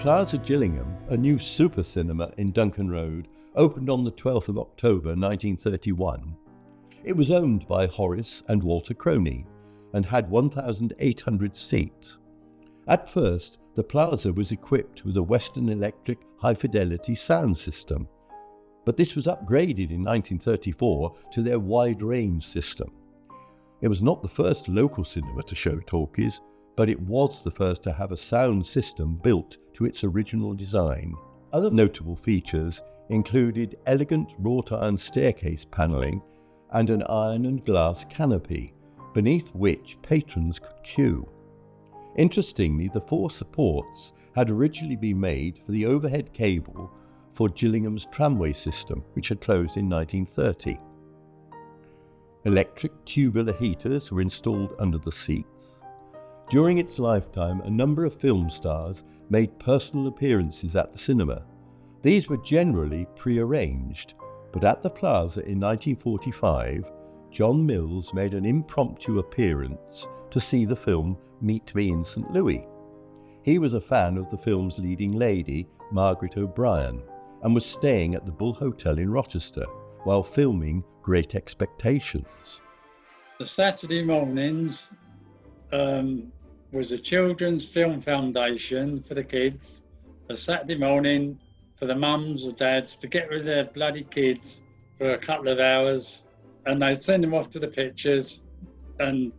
Plaza Gillingham, a new super cinema in Duncan Road, opened on the 12th of October 1931. It was owned by Horace and Walter Croney and had 1,800 seats. At first, the Plaza was equipped with a Western Electric high-fidelity sound system, but this was upgraded in 1934 to their wide-range system. It was not the first local cinema to show talkies, but it was the first to have a sound system built to its original design. Other notable features included elegant wrought iron staircase panelling and an iron and glass canopy, beneath which patrons could queue. Interestingly, the four supports had originally been made for the overhead cable for Gillingham's tramway system, which had closed in 1930. Electric tubular heaters were installed under the seats. During its lifetime, a number of film stars made personal appearances at the cinema. These were generally pre-arranged, but at the Plaza in 1945, John Mills made an impromptu appearance to see the film Meet Me in St. Louis. He was a fan of the film's leading lady, Margaret O'Brien, and was staying at the Bull Hotel in Rochester while filming Great Expectations. The Saturday mornings was a children's film foundation for the kids. A Saturday morning for the mums or dads to get rid of their bloody kids for a couple of hours, and they'd send them off to the pictures, and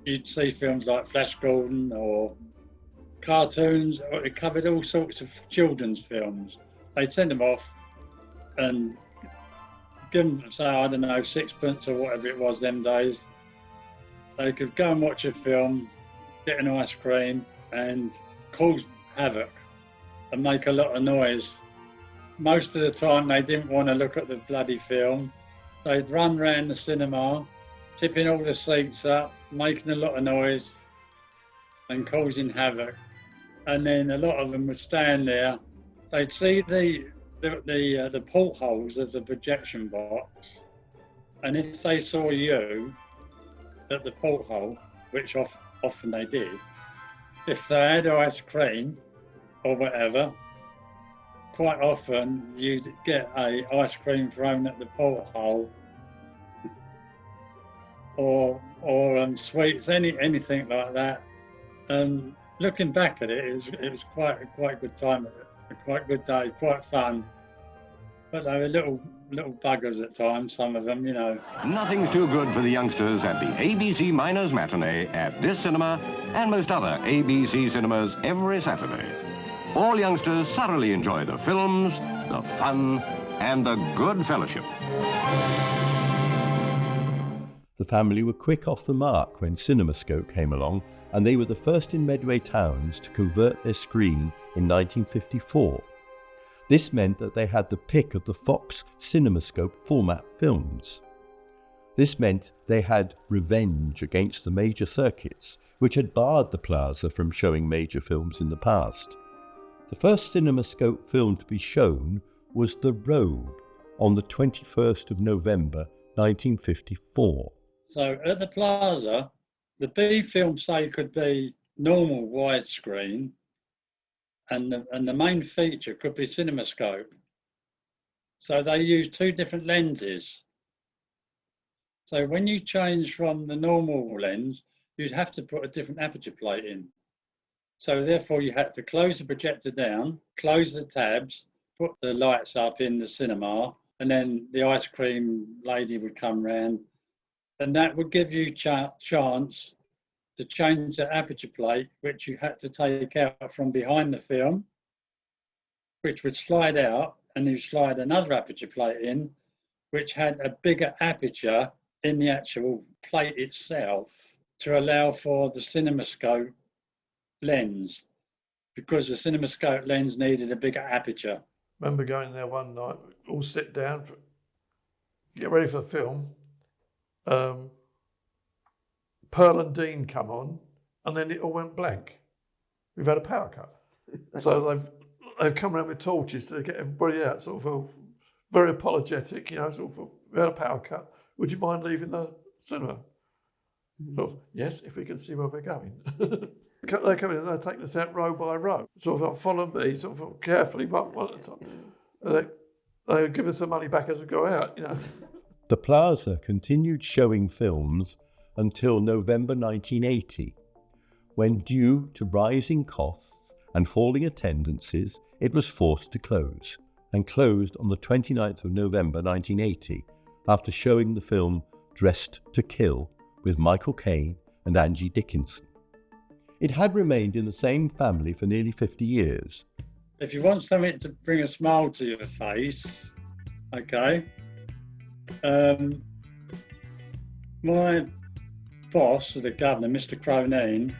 you'd see films like Flash Gordon or cartoons, or it covered all sorts of children's films. They'd send them off and give them, say, I don't know, sixpence or whatever it was them days. They could go and watch a film, get an ice cream and cause havoc and make a lot of noise. Most of the time they didn't want to look at the bloody film. They'd run around the cinema, tipping all the seats up, making a lot of noise and causing havoc. And then a lot of them would stand there. They'd see the portholes of the projection box, and if they saw you at the porthole, which often they did, if they had ice cream or whatever, quite often you'd get a ice cream thrown at the porthole, or sweets, anything like that. And looking back at it, it was quite a good time, a quite good day, quite fun. But they were little buggers at times, some of them, you know. Nothing's too good for the youngsters at the ABC Miners Matinee at this cinema and most other ABC cinemas every Saturday. All youngsters thoroughly enjoy the films, the fun, and the good fellowship. The family were quick off the mark when CinemaScope came along, and they were the first in Medway towns to convert their screen in 1954. This meant that they had the pick of the Fox CinemaScope format films. This meant they had revenge against the major circuits, which had barred the Plaza from showing major films in the past. The first CinemaScope film to be shown was The Robe on the 21st of November 1954. So at the Plaza, the B film, say, could be normal widescreen, and the main feature could be CinemaScope. So they use two different lenses. So when you change from the normal lens, you'd have to put a different aperture plate in. So therefore you had to close the projector down, close the tabs, put the lights up in the cinema, and then the ice cream lady would come round, and that would give you chance to change the aperture plate, which you had to take out from behind the film, which would slide out, and you slide another aperture plate in, which had a bigger aperture in the actual plate itself to allow for the CinemaScope lens, because the CinemaScope lens needed a bigger aperture. Remember going there one night, all sit down, get ready for the film. Pearl and Dean come on, and then it all went blank. We've had a power cut. So they've come around with torches to get everybody out, sort of very apologetic, you know, sort of, we had a power cut. Would you mind leaving the cinema? Sort of, yes, if we can see where we're going. They come in and they're taking us out row by row. Sort of follow me, sort of carefully, one at a time. And they give us the money back as we go out, you know. The Plaza continued showing films until November 1980, when due to rising costs and falling attendances, it was forced to close, and closed on the 29th of November 1980 after showing the film Dressed to Kill with Michael Caine and Angie Dickinson. It had remained in the same family for nearly 50 years. If you want something to bring a smile to your face, okay, my boss, the governor, Mr. Croneen,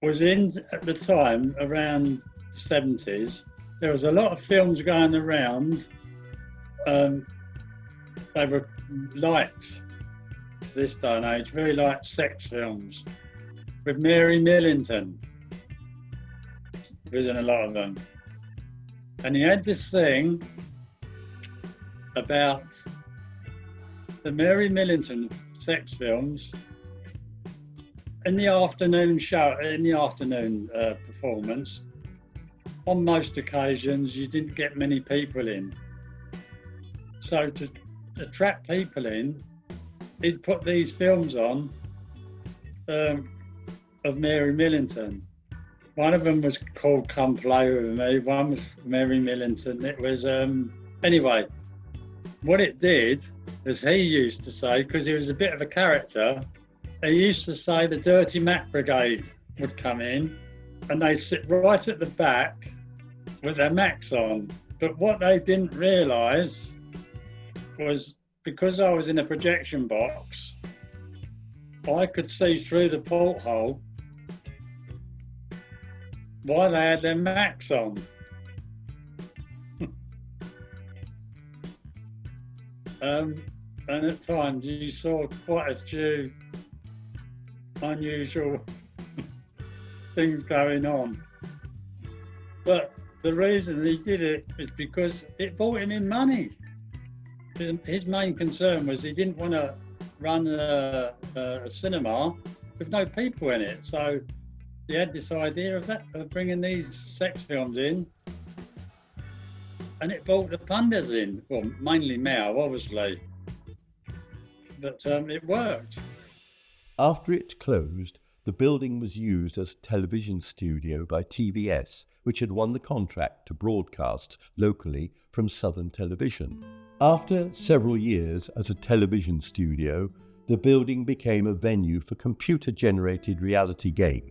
was in at the time around the 70s. There was a lot of films going around. They were light to this day and age, very light sex films with Mary Millington. He was in a lot of them. And he had this thing about the Mary Millington sex films. In the afternoon show, in the afternoon performance, on most occasions you didn't get many people in. So to attract people in, he'd put these films on of Mary Millington. One of them was called Come Play With Me, one was Mary Millington. It was, anyway, what it did, as he used to say, because he was a bit of a character, he used to say the Dirty Mac Brigade would come in and they'd sit right at the back with their Macs on. But what they didn't realise was, because I was in a projection box, I could see through the porthole why they had their Macs on. And at times you saw quite a few unusual things going on. But the reason he did it is because it brought him in money. His main concern was he didn't want to run a cinema with no people in it. So he had this idea of bringing these sex films in, and it brought the punters in. Well, mainly Mao, obviously, but it worked. After it closed, the building was used as a television studio by TVS, which had won the contract to broadcast locally from Southern Television. After several years as a television studio, the building became a venue for computer-generated reality games.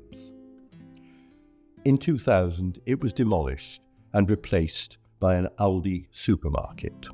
In 2000, it was demolished and replaced by an Aldi supermarket.